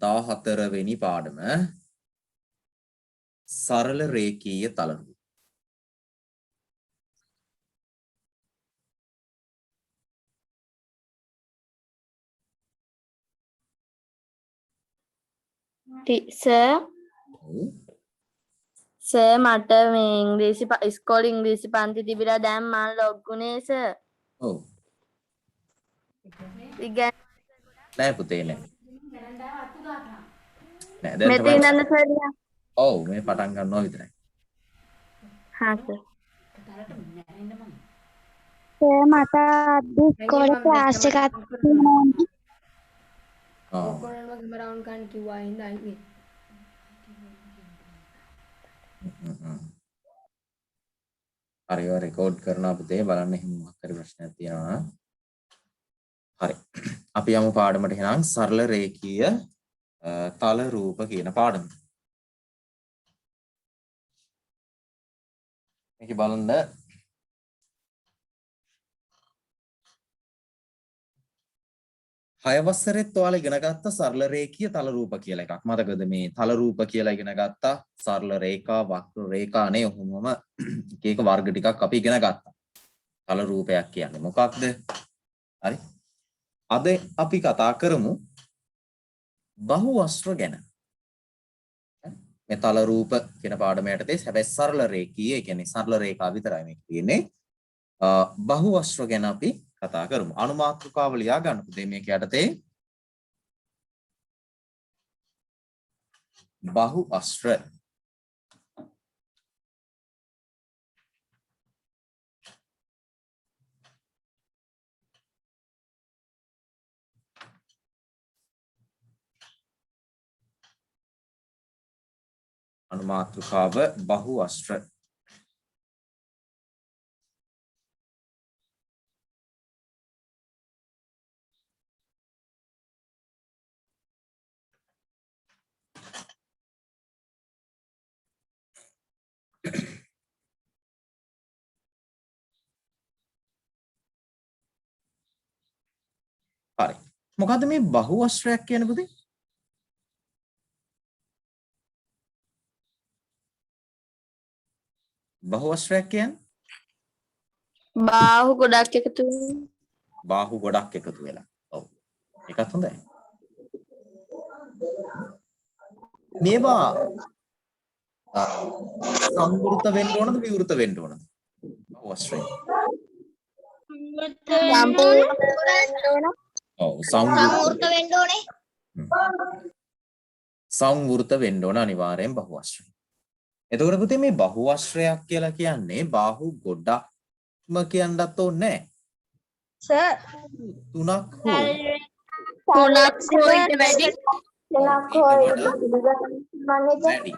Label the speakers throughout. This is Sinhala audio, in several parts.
Speaker 1: 14 වෙනි පාඩම සරල රේඛීය තලරු.
Speaker 2: සර් මට මේ ඉංග්‍රීසි ඉස්කෝලේ ඉංග්‍රීසි පන්ති තිබිලා දැන් මම ලොග් වුණේ සර්.
Speaker 1: ඔව්.
Speaker 2: ඉගෙන
Speaker 1: නෑ පුතේ නෑ. නෑ
Speaker 2: මෙතන
Speaker 1: දැන්
Speaker 2: ඉඳන් සර්.
Speaker 1: ඔව් මේ පටන් ගන්නවා විතරයි.
Speaker 2: හා සර්.
Speaker 3: සර් මට අද ඉස්කෝලේ ක්ලාස් එකක් තියෙනවා.
Speaker 4: ඔක්කොම වගේම රවුන්ඩ් ගන්න කිව්වා හින්දා අයිති.
Speaker 1: හරි ඔය රෙකෝඩ් කරනවා පුතේ බලන්න එහෙම මොකක් හරි ප්‍රශ්නයක් තියෙනවා නම්. හරි. අපි යමු පාඩමට එහෙනම් සරල රේඛීය තල රූප කියන පාඩම. මේක බලන්න 6 වසරෙත් ඔයාලා ඉගෙන ගත්ත සරල රේඛීය තල රූප කියලා එකක්. මතකද මේ තල රූප කියලා ඉගෙන ගත්තා. සරල රේඛා, වක්‍ර රේඛා නේ ඔහොමම එක එක වර්ග ටිකක් අපි ඉගෙන ගත්තා. තල රූපයක් කියන්නේ මොකක්ද? හරි. අද අපි කතා කරමු බහුවස්ත්‍ර ගැන. මේ තල රූප කියන පාඩම යටතේ හැබැයි සරල රේඛීය, ඒ කියන්නේ සරල රේඛා විතරයි මේක තියෙන්නේ. බහුවස්ත්‍ර ගැන අපි කතා කරමු. අනුමාත්‍රිකාව ලියා ගන්න පුතේ මේක යටතේ. බහුවස්ත්‍ර අනුමාත්‍රිකාව බහුවස්ත්‍ර. හරි. මොකද්ද මේ බහුවස්ත්‍රයක් කියන්නේ පුතේ? බහුවස්ත්‍රයක් කියන්නේ
Speaker 2: බාහුව ගොඩක් එකතු වෙනවා.
Speaker 1: බාහුව ගොඩක් එකතු වෙලා. ඔව්. ඒකත් හොඳයි. මේවා සංවෘත වෙන්න ඕනද විවෘත වෙන්න ඕනද? බහුවස්ත්‍රය. ඔව් සංවෘත
Speaker 3: වෙන්න ඕනේ.
Speaker 1: සංවෘත වෙන්න ඕන අනිවාර්යෙන් බහුවස්ත්‍රය. එතකොට පුතේ මේ බහුවස්ත්‍රයක් කියලා කියන්නේ බාහු ගොඩක්ම කියන්නත් ඕනේ නැහැ.
Speaker 3: සර්
Speaker 1: තුනක් හෝ
Speaker 2: තුනක් හෝ ඊට වැඩි
Speaker 1: වැඩි.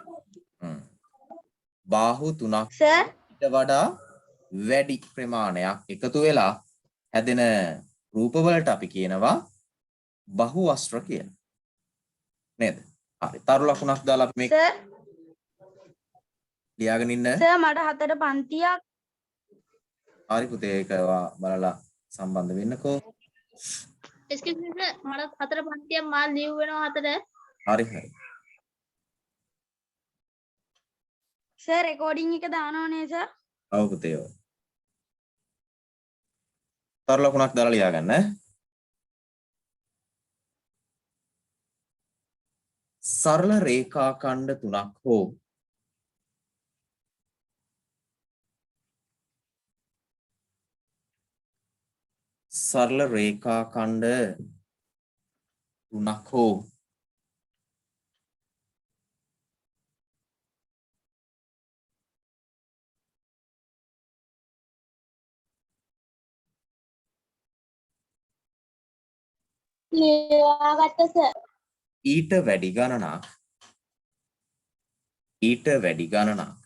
Speaker 1: බාහු තුනක්
Speaker 3: සර්
Speaker 1: ඊට වඩා වැඩි ප්‍රමාණයක් එකතු වෙලා හැදෙන රූපවලට අපි කියනවා බහුවස්ත්‍ර කියලා. නේද? හරි. තරු ලකුණක් දාලා අපි මේක
Speaker 3: සර්
Speaker 1: ලියාගෙන ඉන්න.
Speaker 3: සර් මට 4 පන්තියක්.
Speaker 1: හරි පුතේ ඒක බලලා සම්බන්ධ වෙන්නකෝ.
Speaker 3: එක්ස්කියුස් මී සර් මට 4 පන්තියක් මා ලිව් වෙනවා 4.
Speaker 1: හරි හරි.
Speaker 3: සර් රෙකෝඩින් එක දානවනේ සර්.
Speaker 1: ඔව් පුතේ ඔව්. තරු ලකුණක් දාලා ලියා ගන්න. සරල රේඛා ඛණ්ඩ තුනක් හෝ සරල රේඛා ඛණ්ඩ තුනක් හෝ
Speaker 3: ලියාගත්ත සර්.
Speaker 1: ඊට වැඩි ගණනක් ඊට වැඩි ගණනක්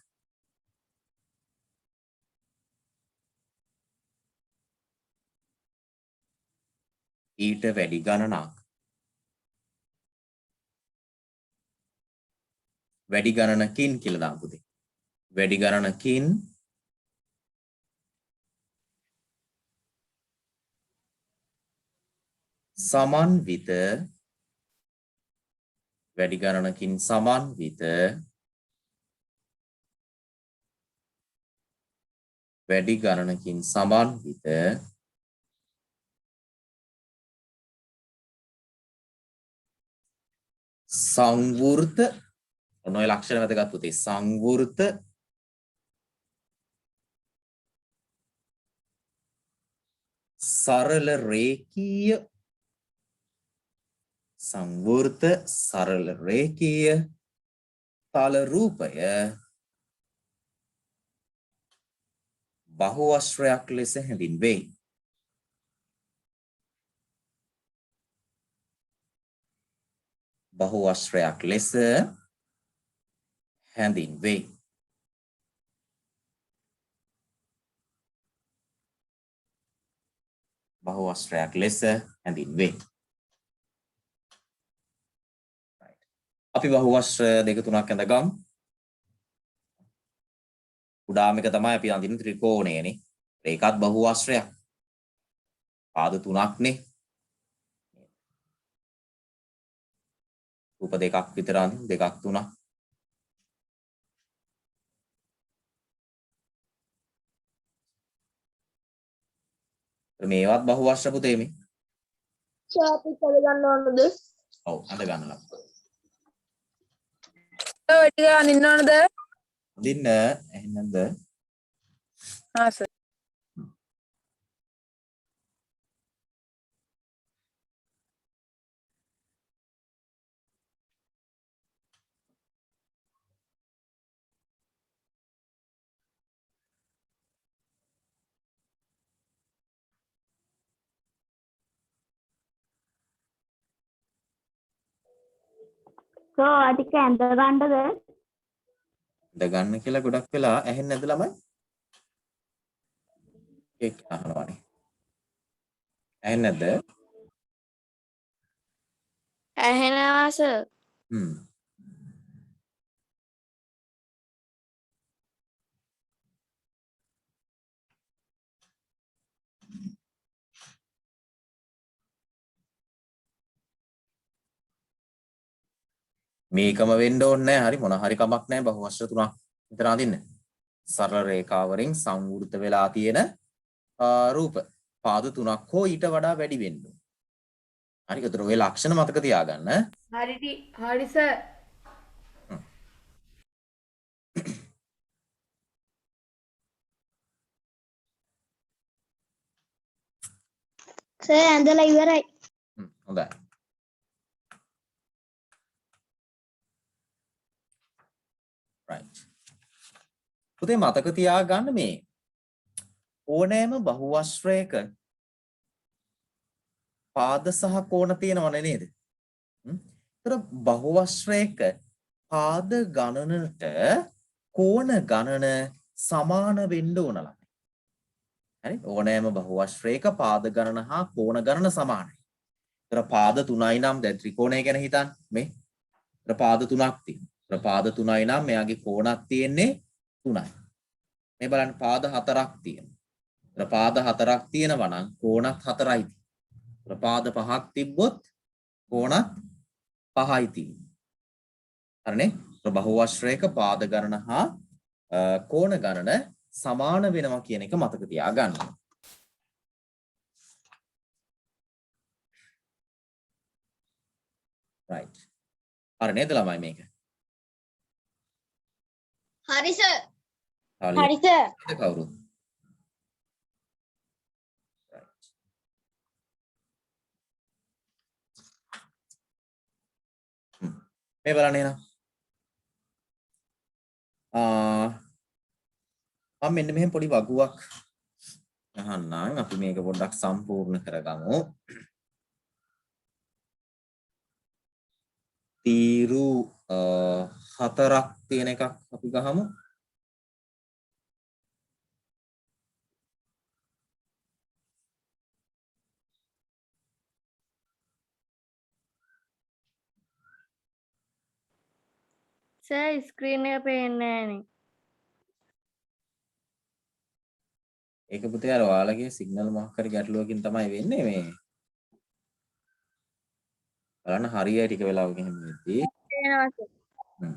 Speaker 1: ඊට වැඩි ගණනක් වැඩි ගණනකින් කියලා දාමු පුතේ. වැඩි ගණනකින් සමන්විත වැඩි ගණනකින් සමන්විත වැඩි ගණනකින් සමන්විත සංවෘත ඔන්න ඔය ලක්ෂණ වැදගත් පුතේ සංවෘත සරල රේඛීය සංවෘත සරල රේඛීය තල රූපය බහුවශ්‍රයක් ලෙස හැඳින්වේ. බහුවශ්‍රයක් ලෙස හැඳින්වේ. බහුවශ්‍රයක් ලෙස හැඳින්වේ. අපි බහුවශ්‍ර දෙක තුනක් ඇඳගමු. උඩාම එක තමයි අපි අඳින ත්‍රිකෝණයනේ. ඒකත් බහුවශ්‍රයක්. පාද තුනක්නේ. රූප දෙකක් විතර අඳින දෙකක් තුනක්. මේවත් බහුවශ්‍ර පුතේ මේ.
Speaker 3: අපි කර ගන්න ඕනද?
Speaker 1: ඔව් අඳ ගන්නවා.
Speaker 5: ටික අනින්න ඕනද?
Speaker 1: අඳින්න එහෙනම්ද?
Speaker 5: හා සර්.
Speaker 2: So අටික ඇඳ ගන්නද?
Speaker 1: අඳ ගන්න කියලා ගොඩක් වෙලා ඇහෙන්නේ නැද්ද ළමයි? ඒක අහනවානේ. ඇහෙන්නේ නැද්ද?
Speaker 2: ඇහෙනවා සර්.
Speaker 1: මේකම වෙන්න ඕනේ නැහැ. හරි මොන හරි කමක් නැහැ. බහුවශ්‍ර තුනක් විතර අඳින්න. සරල රේඛාවරින් සංවෘත වෙලා තියෙන රූප පාද තුනක් හෝ ඊට වඩා වැඩි වෙන්න ඕනේ. හරි. ඒතර ඔය ලක්ෂණ මතක තියාගන්න.
Speaker 4: හරි සර්.
Speaker 3: සර් ඇඳලා ඉවරයි.
Speaker 1: හොඳයි. right. පුතේ මතක තියාගන්න මේ ඕනෑම බහුවශ්‍රයක පාද සහ කෝණ තියෙනවනේ නේද? ඒතර බහුවශ්‍රයක පාද ගණනට කෝණ ගණන සමාන වෙන්න ඕන ළමයි. හරි? ඕනෑම බහුවශ්‍රයක පාද ගණන හා කෝණ ගණන සමානයි. ඒතර පාද 3යි නම් දැන් ත්‍රිකෝණය ගැන හිතන්න මේ. ඒතර පාද 3ක් තියෙනවා. ඒතර පාද 3යි නම් මෙයාගේ කෝණක් තියෙන්නේ 3යි. මේ බලන්න පාද 4ක් තියෙනවා. ඒතර පාද 4ක් තියෙනවා නම් කෝණත් 4යි. ඒතර පාද 5ක් තිබ්බොත් කෝණත් 5යි තියෙන්නේ. හරිනේ? ඒතර බහුවශ්‍රයක පාද ගණන හා කෝණ ගණන සමාන වෙනවා කියන එක මතක තියාගන්න. right. හරි නේද ළමයි මේක?
Speaker 3: හරි සර්.
Speaker 2: හරි සර්.
Speaker 1: කවුරුත්? right. මේ බලන්න එහෙනම්. මම මෙන්න මෙහෙම පොඩි වගුවක් අහන්නම්. අපි මේක පොඩ්ඩක් සම්පූර්ණ කරගමු. තීරු 4ක් තියෙන එකක් අපි ගහමු.
Speaker 2: සර් ස්ක්‍රීන් එක පේන්නේ නැහනේ.
Speaker 1: ඒක පුතේ අර ඔයාලගේ සිග්නල් මොකක් හරි ගැටලුවකින් තමයි වෙන්නේ මේ. බලන්න හරියයි ටික වෙලාවකින් එහෙම වෙද්දී.
Speaker 2: තියෙනවා සර්.
Speaker 1: හ්ම්.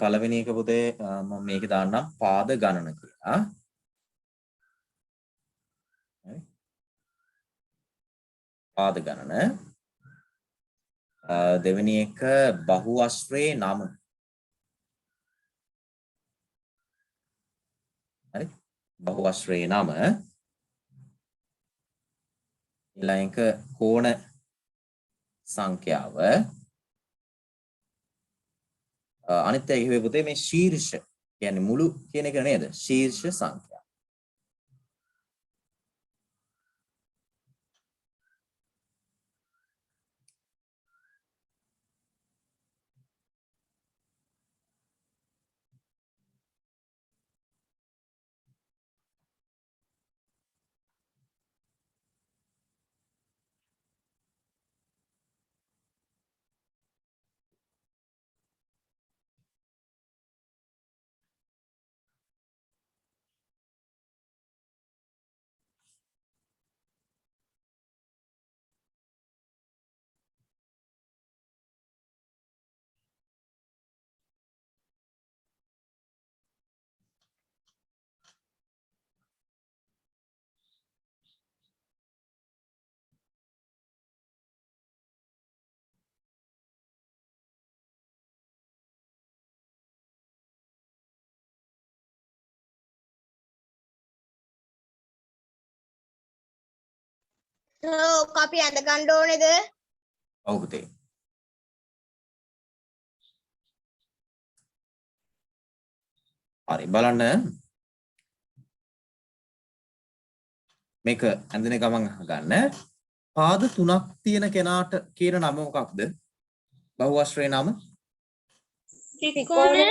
Speaker 1: පළවෙනි එක පුතේ මම මේකේ දාන්නම් පාද ගණන කියලා. හරි. පාද ගණන. දෙවෙනි එක බහුවස්ත්‍රයේ නම. හරි. බහුවස්ත්‍රයේ නම. ඊළඟ එක කෝණ සංඛ්‍යාව. අනිත් එක කිව්වේ පුතේ මේ ශීර්ෂ කියන්නේ මුළු කියන එක නේද? ශීර්ෂ සංඛ්‍යාව.
Speaker 3: අපි ඇඳ ගන්න ඕනේද?
Speaker 1: ඔව් පුතේ. හරි බලන්න මේක ඇඳෙන ගමන් අහගන්න. පාද 3ක් තියෙන කෙනාට කියන නම මොකක්ද? බහුවස්ත්‍රයේ නම?
Speaker 3: ත්‍රිකෝණය.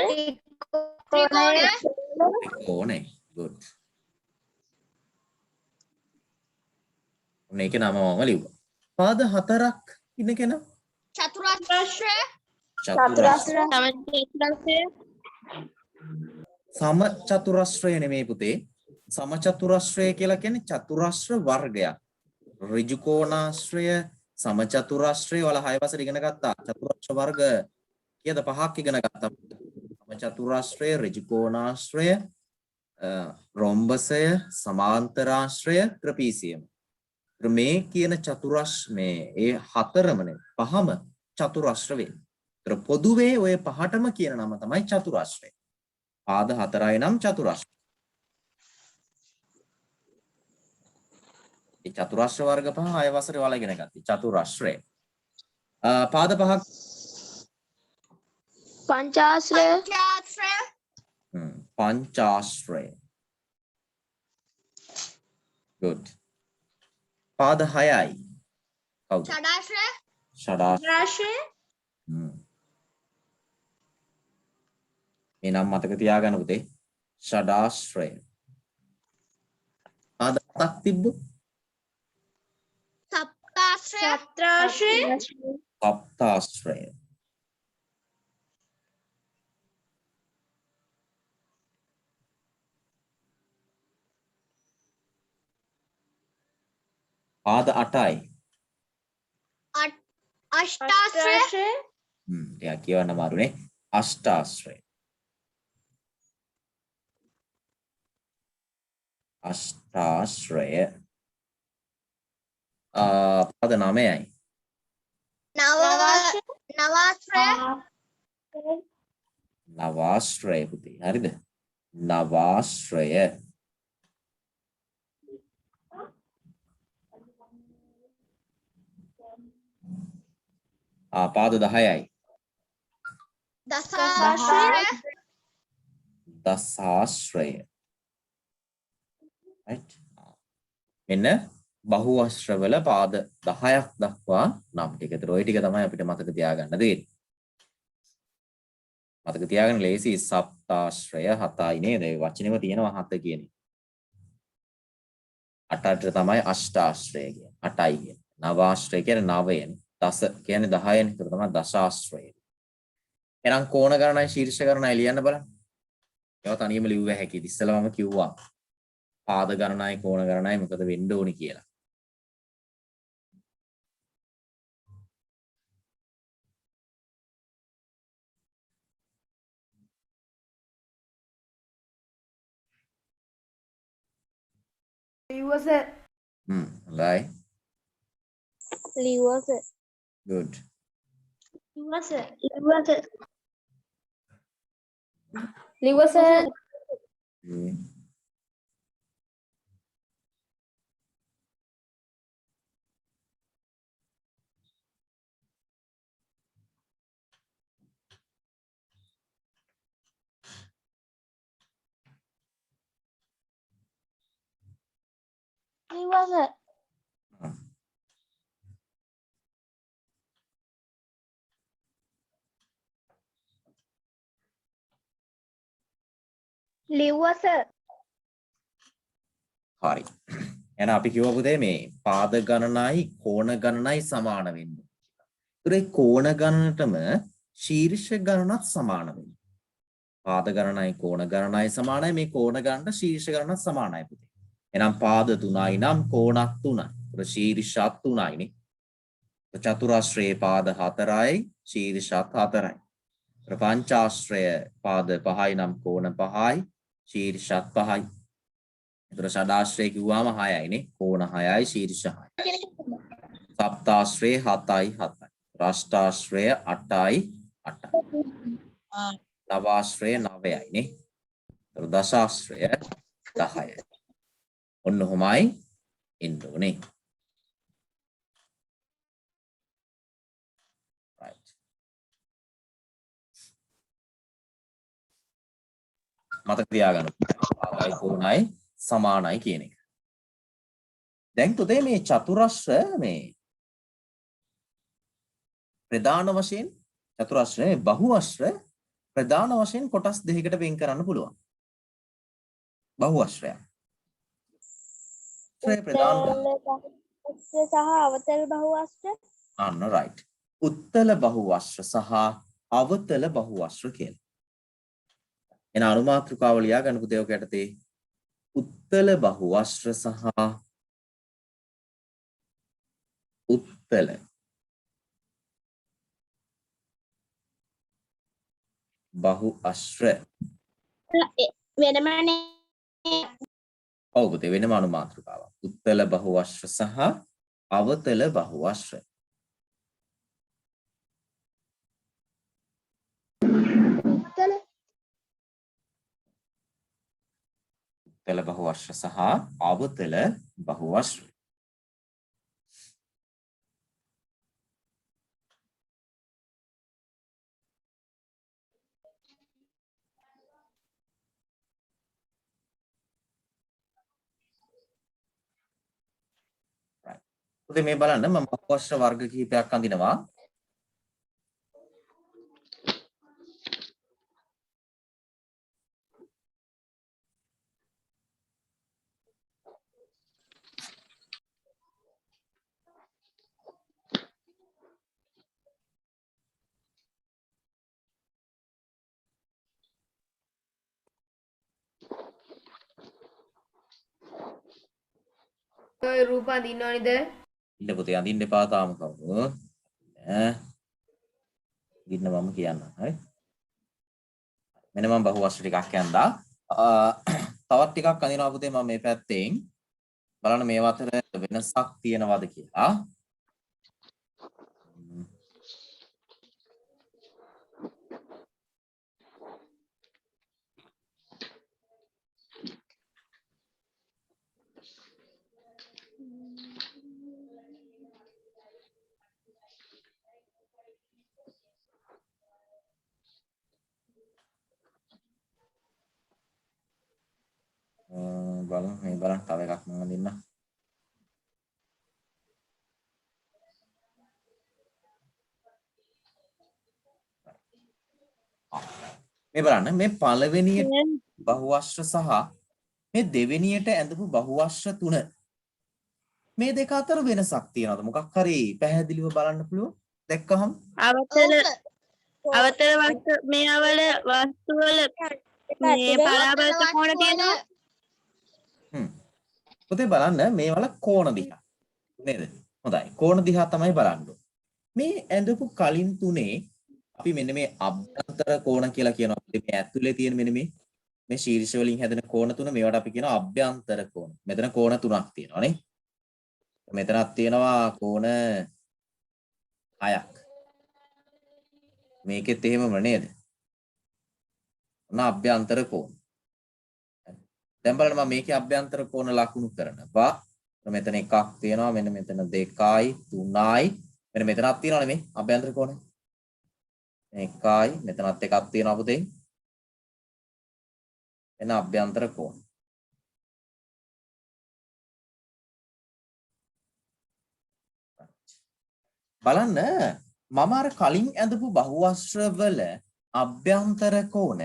Speaker 1: ත්‍රිකෝණය. good. මේකේ නම මම ලිව්වා. පාද 4ක් ඉන්න කෙනා?
Speaker 3: චතුරස්‍රය.
Speaker 1: සම චතුරස්‍රය නෙමෙයි පුතේ. සම චතුරස්‍රය කියලා කියන්නේ චතුරස්‍ර වර්ගයක්. ඍජු කෝණාශ්‍රය, සම චතුරස්‍රය වල 6 වසර ඉගෙන ගත්තා. චතුරස්‍ර වර්ග කීයද? 5ක් ඉගෙන ගත්තා. සම චතුරස්‍රය, ඍජු කෝණාශ්‍රය, රොම්බසය, සමාන්තරාශ්‍රය, ත්‍රපීසියම. මේ කියන චතුරස්‍ර මේ ඒ හතරමනේ පහම චතුරස්‍ර වෙන්නේ. ඒතර පොදුවේ ඔය පහටම කියන නම තමයි චතුරස්‍රය. පාද 4යි නම් චතුරස්‍ර. ඒ චතුරස්‍ර වර්ග පහ 6 වසරේ වල ඉගෙන ගත්තී. චතුරස්‍රය. පාද 5ක්
Speaker 2: පංචාශ්‍රය.
Speaker 1: පංචාශ්‍රය. good. පාද 6යි. කවුද?
Speaker 3: ෂඩාශ්‍රය.
Speaker 1: ෂඩාශ්‍රය. මේ නම් මතක තියාගන්න පුතේ. ෂඩාශ්‍රය. පාද 7ක් තිබ්බොත්
Speaker 3: සප්තාශ්‍රය.
Speaker 1: සප්තාශ්‍රය. පාද 8යි.
Speaker 3: අෂ්ටාශ්‍රය.
Speaker 1: ටිකක් කියවන්න අමාරුනේ. අෂ්ටාශ්‍රය. අෂ්ටාශ්‍රය. පාද 9යි.
Speaker 3: නවාශ්‍රය.
Speaker 1: නවාශ්‍රය පුතේ. හරිද? නවාශ්‍රය. පාද 10යි.
Speaker 3: දසාශ්‍රය.
Speaker 1: දසාශ්‍රය. right. මෙන්න බහුවස්ත්‍රවල පාද 10ක් දක්වා නම් ටික. ඒතර ওই ටික තමයි අපිට මතක තියාගන්න දෙන්නේ. මතක තියාගන්න ලේසි. සප්තාශ්‍රය 7යි නේද? ඒ වචනේම තියෙනවා 7 කියන එක. 8ට තමයි අෂ්ටාශ්‍රය කියන්නේ. 8යි කියන්නේ. නවාශ්‍රය කියන්නේ 9නේ. දස කියන්නේ 10නේ. ඒක තමයි දශාශ්‍රය. එහෙනම් කෝණ ගණනයි ශීර්ෂ ගණනයි ලියන්න බලන්න. ඒවා තනියම ලිව්ව හැකියි. ඉස්සෙල්ලා මම කිව්වා පාද ගණනයි කෝණ ගණනයි මොකද වෙන්න ඕනි කියලා.
Speaker 4: ලිව්වා සර්.
Speaker 1: හොඳයි.
Speaker 2: ලිව්වා සර්.
Speaker 1: good.
Speaker 3: ඉවස
Speaker 2: ලිව්වා සර්. ලිව්වා සර්. ලිව්වා සර්. ලිව්වා සර්.
Speaker 1: හරි. එහෙනම් අපි කිව්ව පුතේ මේ පාද ගණනයි කෝණ ගණනයි සමාන වෙන්න. ඒතර ඒ කෝණ ගණනටම ශීර්ෂ ගණනත් සමාන වෙන්න. පාද ගණනයි කෝණ ගණනයි සමානයි මේ කෝණ ගණනට ශීර්ෂ ගණනත් සමානයි පුතේ. එහෙනම් පාද 3යි නම් කෝණත් 3යි. ඒතර ශීර්ෂත් 3යිනේ. චතුරාශ්‍රයේ පාද 4යි ශීර්ෂත් 4යි. ඒතර පංචාශ්‍රය පාද 5යි නම් කෝණ 5යි ශීර්ෂත් 5යි. ඒතර ෂඩාශ්‍රය කිව්වම 6යිනේ. කෝණ 6යි ශීර්ෂ 6යි. සප්තාශ්‍රය 7යි 7යි. අෂ්ටාශ්‍රය 8යි 8යි. නවාශ්‍රය 9යිනේ. ඒතර දශාශ්‍රය 10යි. ඔන්න ඔහොමයි එන්න ඕනේ. right. මතක තියාගන්න. පාදයි කෝණයි සමානයි කියන එක. දැන් පුතේ මේ චතුරස්‍ර මේ ප්‍රධාන වශයෙන් චතුරස්‍රය බහුවස්‍ර ප්‍රධාන වශයෙන් කොටස් දෙකකට වෙන් කරන්න පුළුවන්. බහුවස්‍රය. ප්‍රධාන
Speaker 2: සහ අවතල බහුවස්ත්‍ර.
Speaker 1: අන්න right. උත්තල බහුවස්‍ර සහ අවතල බහුවස්‍ර කියලා. එන අනුමාත්‍රිකාව ලියා ගන්න පුතේ ඔක යටතේ උත්තල බහුවස්‍ර සහ උත්තල බහුවස්‍ර.
Speaker 3: වෙනමනේ
Speaker 1: ඔව් පුතේ වෙනම අනුමාත්‍රිකාවක්. උත්තල බහුවස්‍ර සහ අවතල බහුවස්‍ර. උත්තල බහුවස්‍ර සහ අවතල බහුවස්‍ර. පුතේ මේ බලන්න මම බහුවස්‍ර වර්ග කිහිපයක් අඳිනවා.
Speaker 4: ඔය රූප අඳින්නවනේද?
Speaker 1: ඉන්න පුතේ අඳින්න එපා තාම කවුරු. ඉන්න මම කියන්න. හරි. මෙන්න මම බහුවස්‍ර ටිකක් යන්දා. තවත් ටිකක් අඳිනවා පුතේ මම මේ පැත්තෙන්. බලන්න මේ අතර වෙනසක් තියෙනවද කියලා. බලමු මේ බලන්න තව එකක් මම දෙන්න. මේ බලන්න මේ පළවෙනියට බහුවස්‍ර සහ මේ දෙවෙනියට ඇඳපු බහුවස්‍ර තුන මේ දෙක අතර වෙනසක් තියනවද? මොකක් හරි පැහැදිලිව බලන්න පුළුවන්. දැක්කහම
Speaker 2: අවතල අවතල වස්තු මේවල වස්තු වල මේ පරාවර්ත කෝණ තියෙනවා.
Speaker 1: පුතේ බලන්න මේවල කෝණ දිහා. නේද? හොඳයි. කෝණ දිහා තමයි බලන්න ඕනේ. මේ ඇඳපු කලින් තුනේ අපි මෙන්න මේ අභ්‍යන්තර කෝණ කියලා කියනවා. මේ ඇතුලේ තියෙන මෙන්න මේ ශීර්ෂ වලින් හැදෙන කෝණ තුන මේවට අපි කියනවා අභ්‍යන්තර කෝණ. මෙතන කෝණ තුනක් තියෙනවා නේ. මෙතනක් තියෙනවා කෝණ 6ක්. මේකෙත් එහෙමම නේද? ඔන්න අභ්‍යන්තර කෝණ. දැන් බලන්න මම මේකේ අභ්‍යන්තර කෝණ ලකුණු කරනවා. මෙතන එකක් තියෙනවා, මෙන්න මෙතන 2යි 3යි. මෙන්න මෙතනක් තියෙනවනේ මේ අභ්‍යන්තර කෝණය. 1යි මෙතනත් එකක් තියෙනවා පුතේ. එන අභ්‍යන්තර කෝණ. බලන්න මම අර කලින් ඇඳපු බහුවස්ත්‍රවල අභ්‍යන්තර කෝණ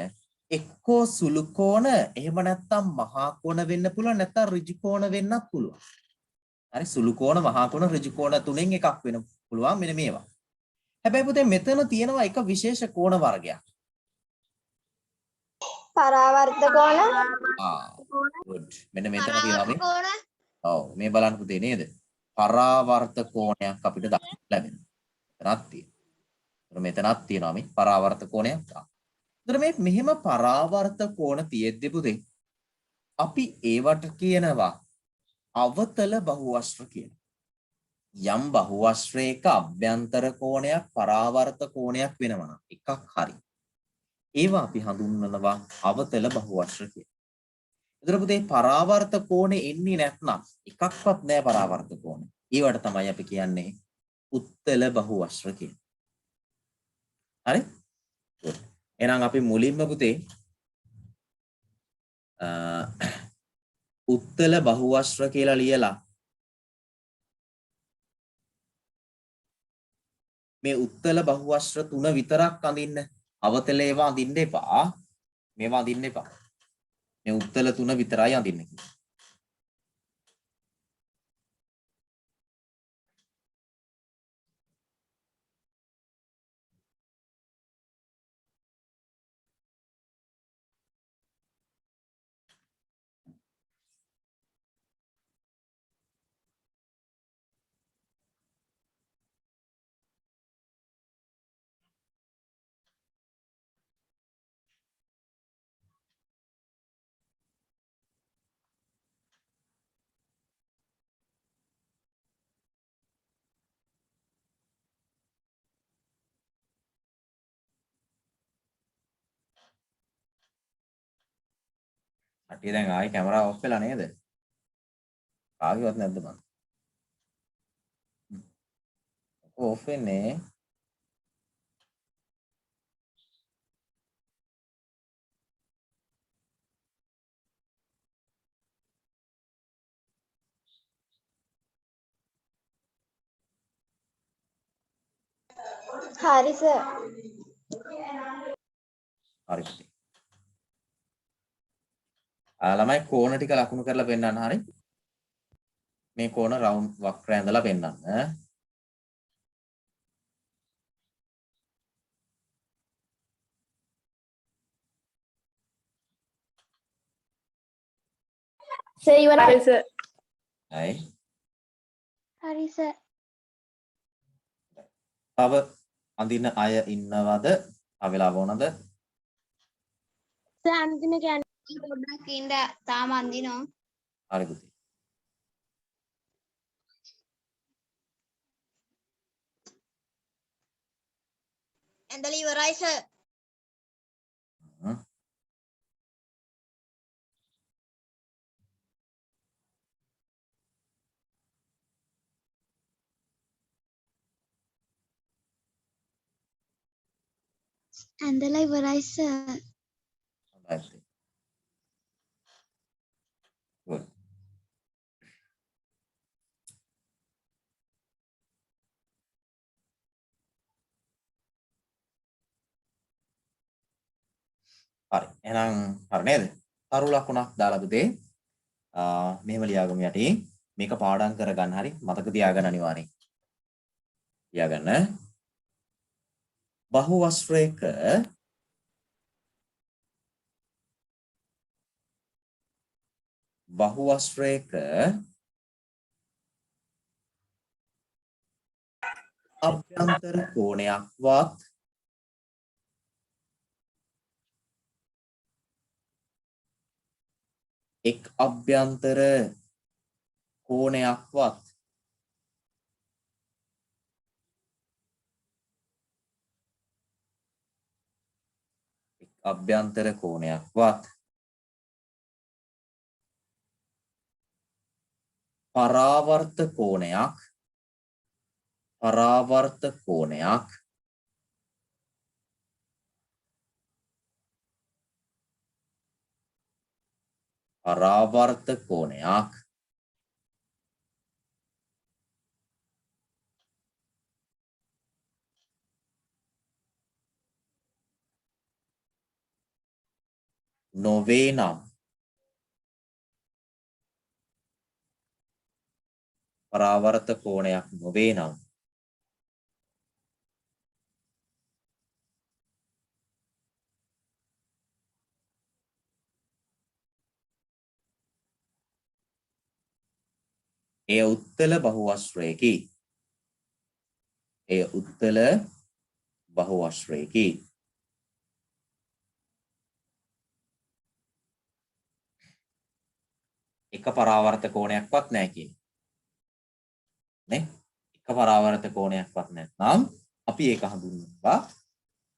Speaker 1: එක්කෝ සුළු කෝණ එහෙම නැත්නම් මහා කෝණ වෙන්න පුළුවන් නැත්නම් ඍජු කෝණ වෙන්නත් පුළුවන්. හරි සුළු කෝණ මහා කෝණ ඍජු කෝණ තුනෙන් එකක් වෙන්න පුළුවන් මෙන්න මේවා. හැබැයි පුතේ මෙතන තියෙනවා එක විශේෂ කෝණ වර්ගයක්.
Speaker 6: පරාවර්ත කෝණ
Speaker 1: good. මෙන්න මෙතන තියෙනවා මේ. ඔව් මේ බලන්න පුතේ නේද? පරාවර්ත කෝණයක් අපිට දක්වන්න ලැබෙනවා. මෙතනක් තියෙනවා. මෙතනක් තියෙනවා මේ පරාවර්ත කෝණයක්. එතකොට මේ මෙහෙම පරාවර්ත කෝණ තියෙද්දි පුතේ අපි ඒවට කියනවා අවතල බහුවස්ත්‍ර කියලා. යම් බහුවස්ත්‍රයක අභ්‍යන්තර කෝණයක් පරාවර්ත කෝණයක් වෙනවා නම් එකක් හරි. ඒවා අපි හඳුන්වනවා අවතල බහුවස්ත්‍ර කියලා. එතකොට පුතේ පරාවර්ත කෝණේ එන්නේ නැත්නම් එකක්වත් නැහැ පරාවර්ත කෝණ. ඒවට තමයි අපි කියන්නේ උත්තල බහුවස්ත්‍ර කියලා. හරි? එහෙනම් අපි මුලින්ම පුතේ උත්තල බහුවස්ත්‍ර කියලා ලියලා මේ උත්තල බහුවස්ත්‍ර තුන විතරක් අඳින්න. අවතල ඒවා අඳින්න එපා. මේවා අඳින්න එපා. මේ උත්තල තුන විතරයි අඳින්න කිව්වා. අටේ දැන් ආයි කැමරාව ඔෆ් වෙලා නේද? කාගේවත් නැද්ද බං? ඔෆ් වෙන්නේ.
Speaker 6: හරි සර්.
Speaker 1: හරි. ළමයි කෝණ ටික ලකුණු කරලා පෙන්නන්න හරි. මේ කෝණ රවුන්ඩ් වක්‍රය ඇඳලා පෙන්නන්න.
Speaker 2: සර් ඉවරයි.
Speaker 5: හරි සර්.
Speaker 1: හයි.
Speaker 6: හරි සර්.
Speaker 1: තව අඳින අය ඉන්නවද? අවෙලා වුණාද?
Speaker 3: සර් අන්තිම කියන්නේ පොඩ්ඩක් ඉන්න තාම අඳිනවා.
Speaker 1: හරි පුතේ.
Speaker 3: ඇඳලා ඉවරයි සර්. ඇඳලා ඉවරයි සර්.
Speaker 1: හොඳයි. good. හරි. එහෙනම් හරි නේද? තරු ලකුණක් දාලා පුතේ. මෙහෙම ලියාගමු යටි. මේක පාඩම් කරගන්න හරි මතක තියාගන්න අනිවාර්යෙන්. තියාගන්න. බහුවස්ත්‍රයක අභ්‍යන්තර කෝණයක්වත් එක් අභ්‍යන්තර කෝණයක්වත් පරාවර්ත කෝණයක් නොවේ නම් පරාවර්ත කෝණයක් නොවේ නම් එය උත්තල බහුවස්ත්‍රයකි. එක පරාවර්ත කෝණයක්වත් නැහැ කියන්නේ. නේ? එක පරාවර්ත කෝණයක්වත් නැත්නම් අපි ඒක හඳුන්වනවා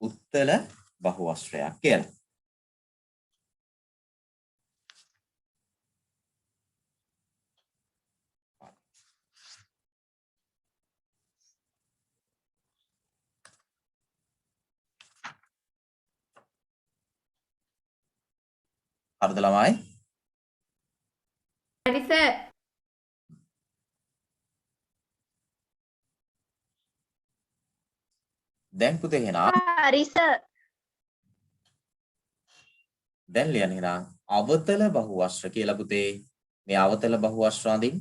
Speaker 1: උත්තල බහුවස්ත්‍රයක් කියලා. හරිද ළමයි?
Speaker 4: හරි සර්.
Speaker 1: දැන් පුතේ එහෙනම්
Speaker 6: හරි සර්.
Speaker 1: දැන් ලියන්න එහෙනම් අවතල බහුවස්ත්‍ර කියලා පුතේ. මේ අවතල බහුවස්ත්‍ර අඳින්න.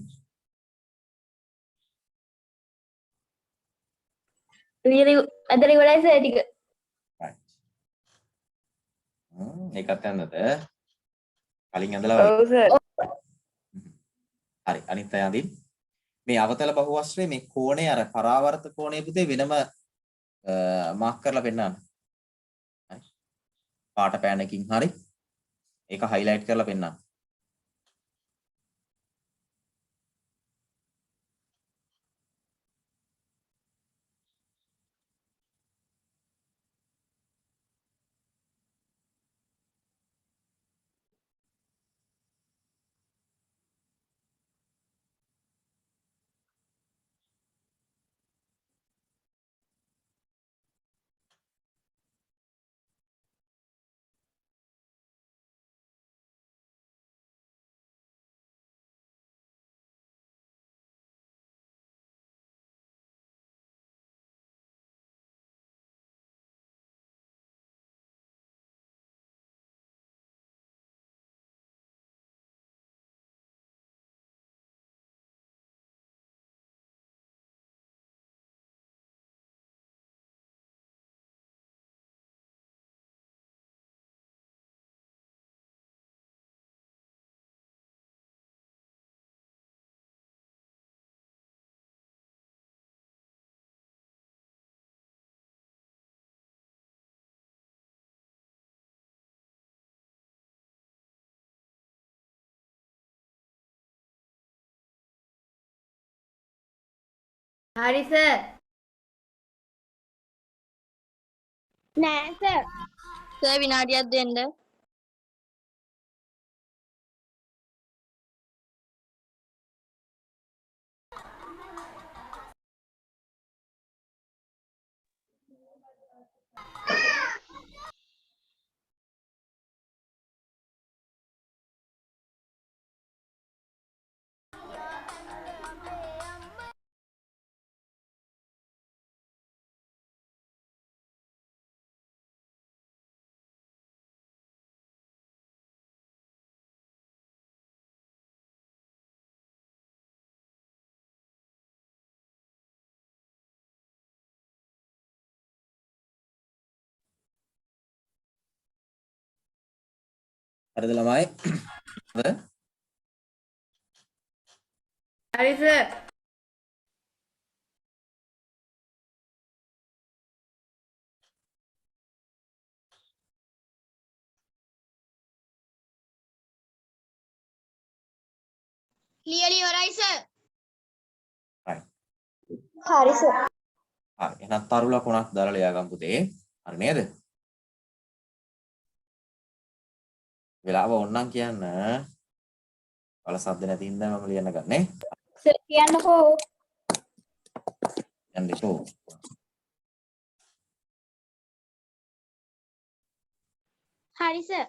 Speaker 2: අදරි ගොඩයි සර් ටික.
Speaker 1: ඒකත් යන්නද? කලින් ඇඳලා වගේ.
Speaker 5: ඔව් සර්.
Speaker 1: හරි අනිත් අය අඳින්න. මේ අවතල බහුවස්ත්‍රයේ මේ කෝණය අර පරාවර්ත කෝණය පුතේ වෙනම මාක් කරලා පෙන්නන්න. හරි. පාට පෑනකින් හරි ඒක highlight කරලා පෙන්නන්න.
Speaker 4: හරි සර්.
Speaker 6: නෑ සර්.
Speaker 2: සර් විනාඩියක් දෙන්න.
Speaker 1: හරිද ළමයි? හරිද?
Speaker 4: හරි සර්.
Speaker 3: ලියලි ඉවරයි සර්.
Speaker 1: right.
Speaker 6: හරි සර්.
Speaker 1: හරි. එහෙනම් තරු ලකුණක් දාලා ලියාගමු පුතේ. හරි නේද? වෙලාව ඕනනම් කියන්න. වල සද්ද නැති ඉඳන් මම ලියන්න ගන්නේ.
Speaker 6: සර් කියන්නකෝ.
Speaker 1: යන්නකෝ.
Speaker 6: හරි සර්.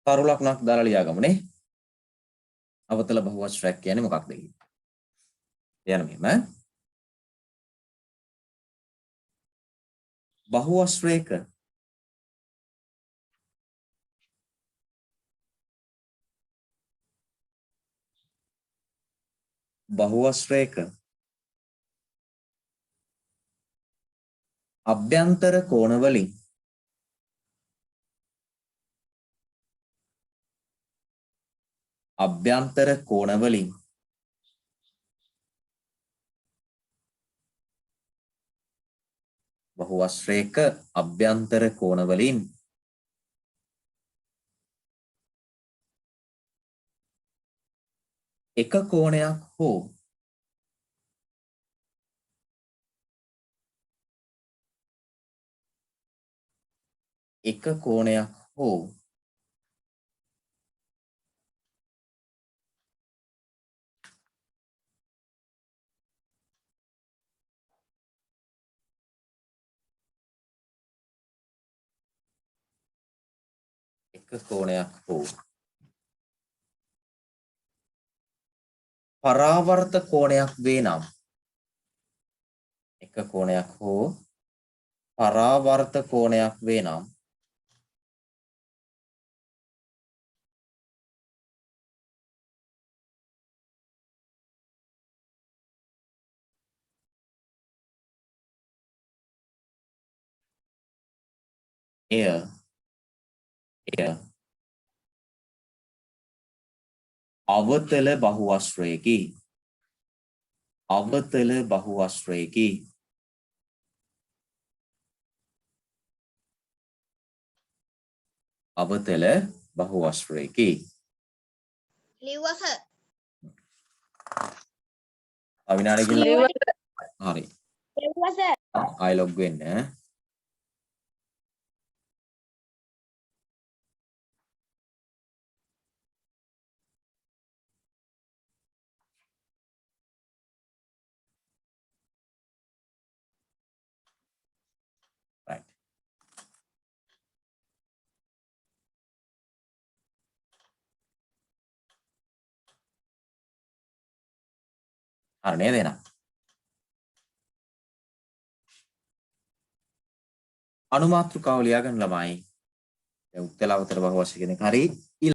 Speaker 1: තරු ලකුණක් දාලා ලියාගමු නේ. අවතල බහුවචනයක් කියන්නේ මොකක්ද කියන්නේ? යන්න මෙහෙම. බහුවචනයක අභ්‍යන්තර කෝණ වලින් බහුවචනයක අභ්‍යන්තර කෝණ වලින් එක කෝණයක් හෝ පරාවර්ත කෝණයක් වේ නම් එය අවතල බහුවස්ත්‍රයකි.
Speaker 3: ලිව්වා සර්.
Speaker 1: අවිනාඩියකින් හරි.
Speaker 6: එව්වා සර්.
Speaker 1: ආයි ලොග් වෙන්න. right. හරි නේද එහෙනම්? අනුමාත්‍රිකාව ලියා ගන්න ළමයි. දැන් උත්තර අවතර බහුවචන කෙනෙක් හරි